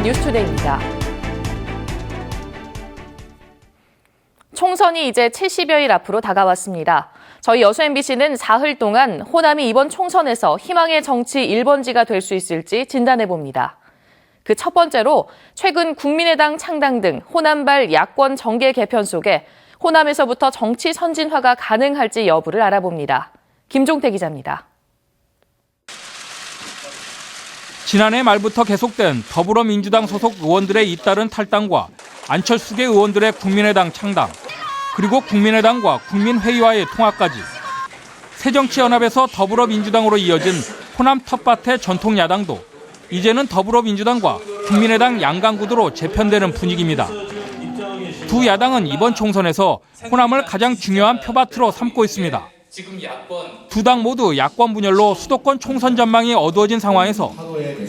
KBN 뉴스투데이입니다. 총선이 이제 70여일 앞으로 다가왔습니다. 저희 여수 MBC는 사흘 동안 호남이 이번 총선에서 희망의 정치 1번지가 될 수 있을지 진단해봅니다. 그 첫 번째로 최근 국민의당 창당 등 호남발 야권 정계 개편 속에 호남에서부터 정치 선진화가 가능할지 여부를 알아봅니다. 김종태 기자입니다. 지난해 말부터 계속된 더불어민주당 소속 의원들의 잇따른 탈당과 안철수계 의원들의 국민의당 창당, 그리고 국민의당과 국민회의와의 통합까지 새정치연합에서 더불어민주당으로 이어진 호남 텃밭의 전통 야당도 이제는 더불어민주당과 국민의당 양강구도로 재편되는 분위기입니다. 두 야당은 이번 총선에서 호남을 가장 중요한 표밭으로 삼고 있습니다. 두 당 모두 야권 분열로 수도권 총선 전망이 어두워진 상황에서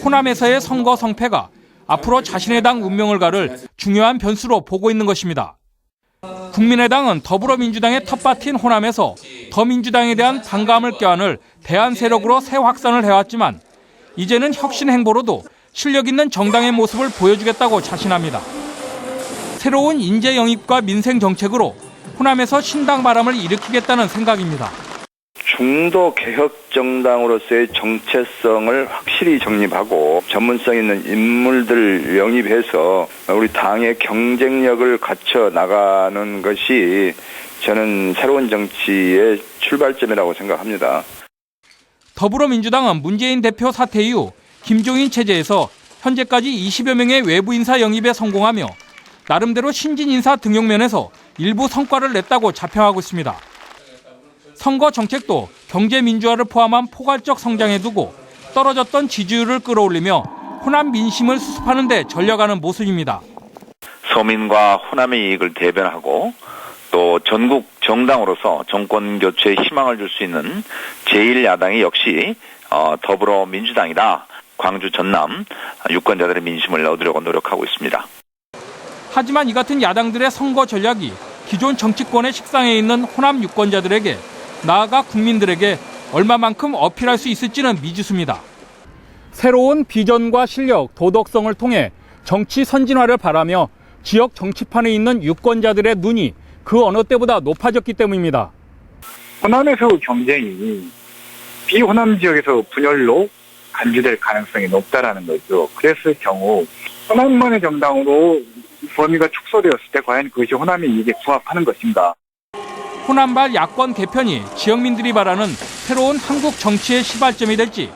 호남에서의 선거 성패가 앞으로 자신의 당 운명을 가를 중요한 변수로 보고 있는 것입니다. 국민의당은 더불어민주당의 텃밭인 호남에서 더민주당에 대한 반감을 껴안을 대안 세력으로 새 확산을 해왔지만 이제는 혁신 행보로도 실력 있는 정당의 모습을 보여주겠다고 자신합니다. 새로운 인재 영입과 민생 정책으로 호남에서 신당 바람을 일으키겠다는 생각입니다. 중도 개혁 정당으로서의 정체성을 확실히 정립하고 전문성 있는 인물들 영입해서 우리 당의 경쟁력을 갖춰 나가는 것이 저는 새로운 정치의 출발점이라고 생각합니다. 더불어민주당은 문재인 대표 사퇴 이후 김종인 체제에서 현재까지 20여 명의 외부 인사 영입에 성공하며 나름대로 신진 인사 등용 면에서 일부 성과를 냈다고 자평하고 있습니다. 선거 정책도 경제 민주화를 포함한 포괄적 성장에 두고 떨어졌던 지지율을 끌어올리며 호남 민심을 수습하는 데 전력하는 모습입니다. 서민과 호남의 이익을 대변하고 또 전국 정당으로서 정권 교체에 희망을 줄 수 있는 제1야당이 역시 더불어민주당이다. 광주 전남 유권자들의 민심을 얻으려고 노력하고 있습니다. 하지만 이 같은 야당들의 선거 전략이 기존 정치권의 식상에 있는 호남 유권자들에게 나아가 국민들에게 얼마만큼 어필할 수 있을지는 미지수입니다. 새로운 비전과 실력, 도덕성을 통해 정치 선진화를 바라며 지역 정치판에 있는 유권자들의 눈이 그 어느 때보다 높아졌기 때문입니다. 호남에서 경쟁이 비호남 지역에서 분열로 간주될 가능성이 높다라는 거죠. 그랬을 경우 호남만의 정당으로 범위가 축소되었을 때 과연 그것이 호남의 이익에 부합하는 것인가. 호남발 야권 개편이 지역민들이 바라는 새로운 한국 정치의 시발점이 될지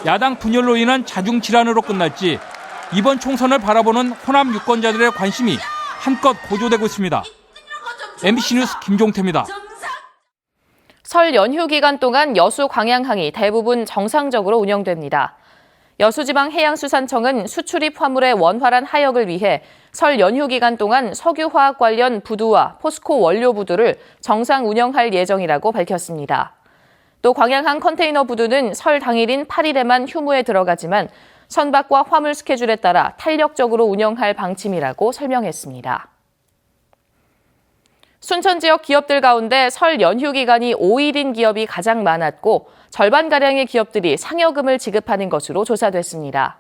야당 분열로 인한 자중질환으로 끝날지 이번 총선을 바라보는 호남 유권자들의 관심이 한껏 고조되고 있습니다. MBC 뉴스 김종태입니다. 설 연휴 기간 동안 여수 광양항이 대부분 정상적으로 운영됩니다. 여수지방해양수산청은 수출입 화물의 원활한 하역을 위해 설 연휴 기간 동안 석유화학 관련 부두와 포스코 원료 부두를 정상 운영할 예정이라고 밝혔습니다. 또 광양항 컨테이너 부두는 설 당일인 8일에만 휴무에 들어가지만 선박과 화물 스케줄에 따라 탄력적으로 운영할 방침이라고 설명했습니다. 순천 지역 기업들 가운데 설 연휴 기간이 5일인 기업이 가장 많았고 절반가량의 기업들이 상여금을 지급하는 것으로 조사됐습니다.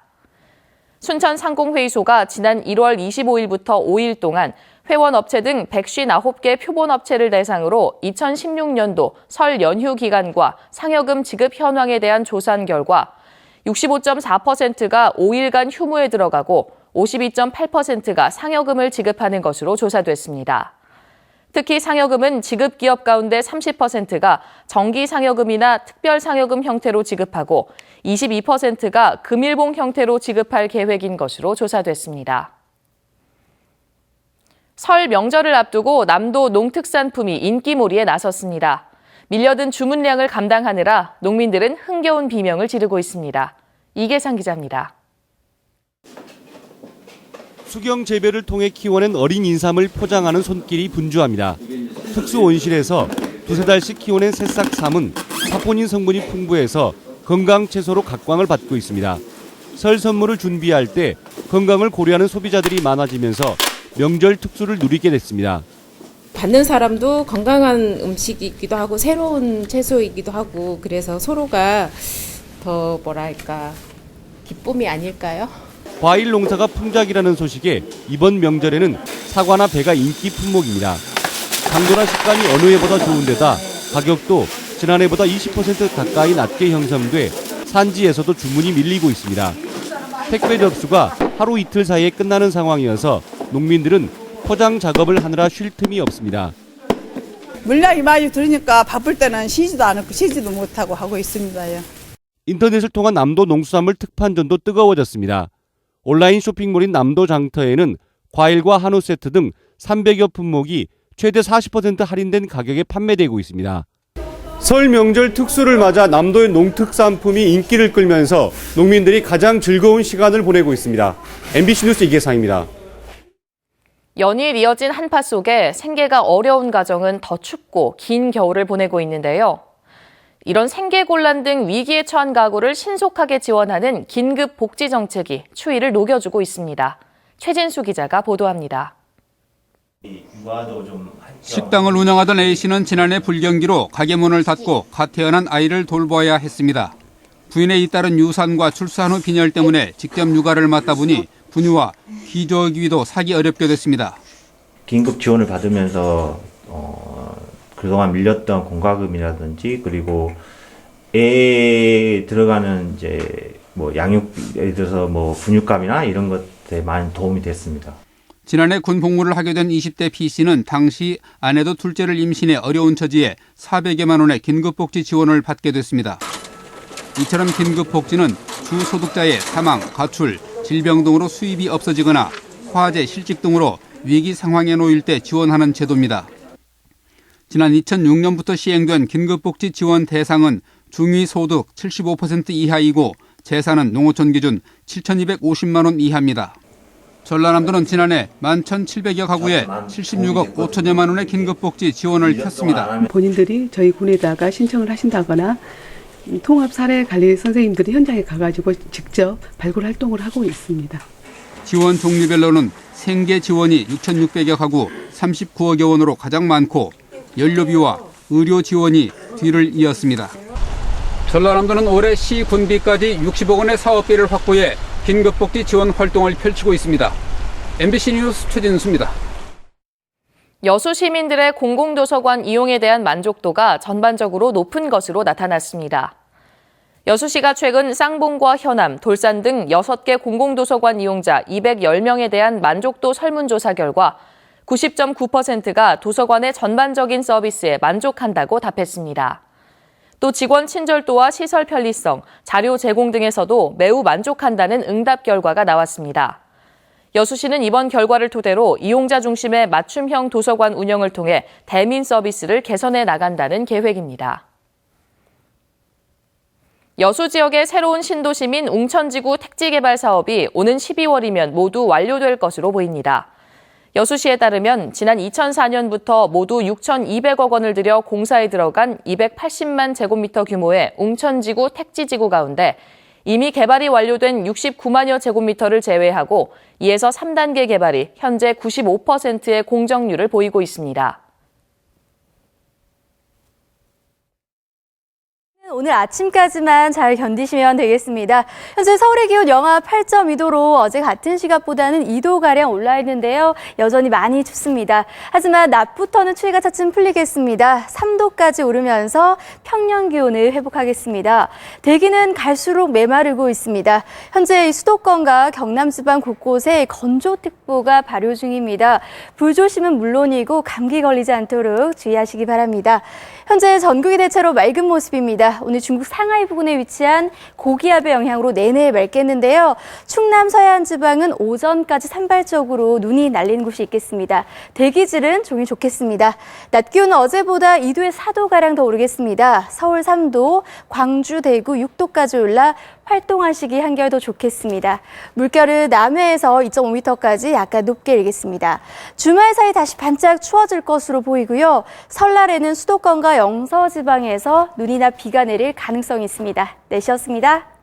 순천 상공회의소가 지난 1월 25일부터 5일 동안 회원업체 등 159개 표본업체를 대상으로 2016년도 설 연휴 기간과 상여금 지급 현황에 대한 조사한 결과 65.4%가 5일간 휴무에 들어가고 52.8%가 상여금을 지급하는 것으로 조사됐습니다. 특히 상여금은 지급 기업 가운데 30%가 정기 상여금이나 특별 상여금 형태로 지급하고 22%가 금일봉 형태로 지급할 계획인 것으로 조사됐습니다. 설 명절을 앞두고 남도 농특산품이 인기몰이에 나섰습니다. 밀려든 주문량을 감당하느라 농민들은 흥겨운 비명을 지르고 있습니다. 이계상 기자입니다. 수경 재배를 통해 키워낸 어린 인삼을 포장하는 손길이 분주합니다. 특수 온실에서 두세 달씩 키워낸 새싹 삼은 사포닌 성분이 풍부해서 건강 채소로 각광을 받고 있습니다. 설 선물을 준비할 때 건강을 고려하는 소비자들이 많아지면서 명절 특수를 누리게 됐습니다. 받는 사람도 건강한 음식이기도 하고 새로운 채소이기도 하고 그래서 서로가 더 기쁨이 아닐까요? 과일 농사가 풍작이라는 소식에 이번 명절에는 사과나 배가 인기 품목입니다. 당도나 식감이 어느 해보다 좋은 데다 가격도 지난해보다 20% 가까이 낮게 형성돼 산지에서도 주문이 밀리고 있습니다. 택배 접수가 하루 이틀 사이에 끝나는 상황이어서 농민들은 포장 작업을 하느라 쉴 틈이 없습니다. 물량이 많이 들으니까 바쁠 때는 쉬지도 않고 쉬지도 못하고 하고 있습니다요. 인터넷을 통한 남도 농수산물 특판전도 뜨거워졌습니다. 온라인 쇼핑몰인 남도장터에는 과일과 한우 세트 등 300여 품목이 최대 40% 할인된 가격에 판매되고 있습니다. 설 명절 특수를 맞아 남도의 농특산품이 인기를 끌면서 농민들이 가장 즐거운 시간을 보내고 있습니다. MBC 뉴스 이계상입니다. 연일 이어진 한파 속에 생계가 어려운 가정은 더 춥고 긴 겨울을 보내고 있는데요. 이런 생계곤란 등 위기에 처한 가구를 신속하게 지원하는 긴급 복지 정책이 추이를 녹여주고 있습니다. 최진수 기자가 보도합니다. 식당을 운영하던 A씨는 지난해 불경기로 가게 문을 닫고 갓 태어난 아이를 돌봐야 했습니다. 부인의 잇따른 유산과 출산 후 빈혈 때문에 직접 육아를 맡다 보니 분유와 기저귀도 사기 어렵게 됐습니다. 긴급 지원을 받으면서 그동안 밀렸던 공과금이라든지 그리고 애에 들어가는 이제 뭐 양육 예를 들어서 뭐 분유값이나 이런 것들에 많이 도움이 됐습니다. 지난해 군 복무를 하게 된 20대 P씨는 당시 아내도 둘째를 임신해 어려운 처지에 400여만 원의 긴급복지 지원을 받게 됐습니다. 이처럼 긴급복지는 주소득자의 사망, 가출, 질병 등으로 수입이 없어지거나 화재, 실직 등으로 위기 상황에 놓일 때 지원하는 제도입니다. 지난 2006년부터 시행된 긴급복지 지원 대상은 중위소득 75% 이하이고 재산은 농어촌 기준 7,250만 원 이하입니다. 전라남도는 지난해 11,700여 가구에 76억 5천여만 원의 긴급복지 지원을 폈습니다. 본인들이 저희 군에다가 신청을 하신다거나 통합사례관리 선생님들이 현장에 가가지고 직접 발굴 활동을 하고 있습니다. 지원 종류별로는 생계 지원이 6,600여 가구 39억여 원으로 가장 많고 연료비와 의료 지원이 뒤를 이었습니다. 전라남도는 올해 시 군비까지 60억 원의 사업비를 확보해 긴급복지 지원 활동을 펼치고 있습니다. MBC 뉴스 최진수입니다. 여수 시민들의 공공도서관 이용에 대한 만족도가 전반적으로 높은 것으로 나타났습니다. 여수시가 최근 쌍봉과 현암, 돌산 등 6개 공공도서관 이용자 210명에 대한 만족도 설문조사 결과 90.9%가 도서관의 전반적인 서비스에 만족한다고 답했습니다. 또 직원 친절도와 시설 편리성, 자료 제공 등에서도 매우 만족한다는 응답 결과가 나왔습니다. 여수시는 이번 결과를 토대로 이용자 중심의 맞춤형 도서관 운영을 통해 대민 서비스를 개선해 나간다는 계획입니다. 여수 지역의 새로운 신도시민 웅천지구 택지개발 사업이 오는 12월이면 모두 완료될 것으로 보입니다. 여수시에 따르면 지난 2004년부터 모두 6,200억 원을 들여 공사에 들어간 280만 제곱미터 규모의 웅천지구 택지지구 가운데 이미 개발이 완료된 69만여 제곱미터를 제외하고 2에서 3단계 개발이 현재 95%의 공정률을 보이고 있습니다. 오늘 아침까지만 잘 견디시면 되겠습니다. 현재 서울의 기온 영하 8.2도로 어제 같은 시각보다는 2도가량 올라 있는데요. 여전히 많이 춥습니다. 하지만 낮부터는 추위가 차츰 풀리겠습니다. 3도까지 오르면서 평년 기온을 회복하겠습니다. 대기는 갈수록 메마르고 있습니다. 현재 수도권과 경남지방 곳곳에 건조특보가 발효 중입니다. 불조심은 물론이고 감기 걸리지 않도록 주의하시기 바랍니다. 현재 전국이 대체로 맑은 모습입니다. 오늘 중국 상하이 부근에 위치한 고기압의 영향으로 내내 맑겠는데요. 충남 서해안 지방은 오전까지 산발적으로 눈이 날리는 곳이 있겠습니다. 대기질은 종일 좋겠습니다. 낮 기온은 어제보다 2도에서 4도가량 더 오르겠습니다. 서울 3도, 광주, 대구 6도까지 올라 활동하시기 한결 더 좋겠습니다. 물결은 남해에서 2.5m까지 약간 높게 일겠습니다. 주말 사이 다시 반짝 추워질 것으로 보이고요. 설날에는 수도권과 영서 지방에서 눈이나 비가 내릴 가능성이 있습니다. 내시였습니다.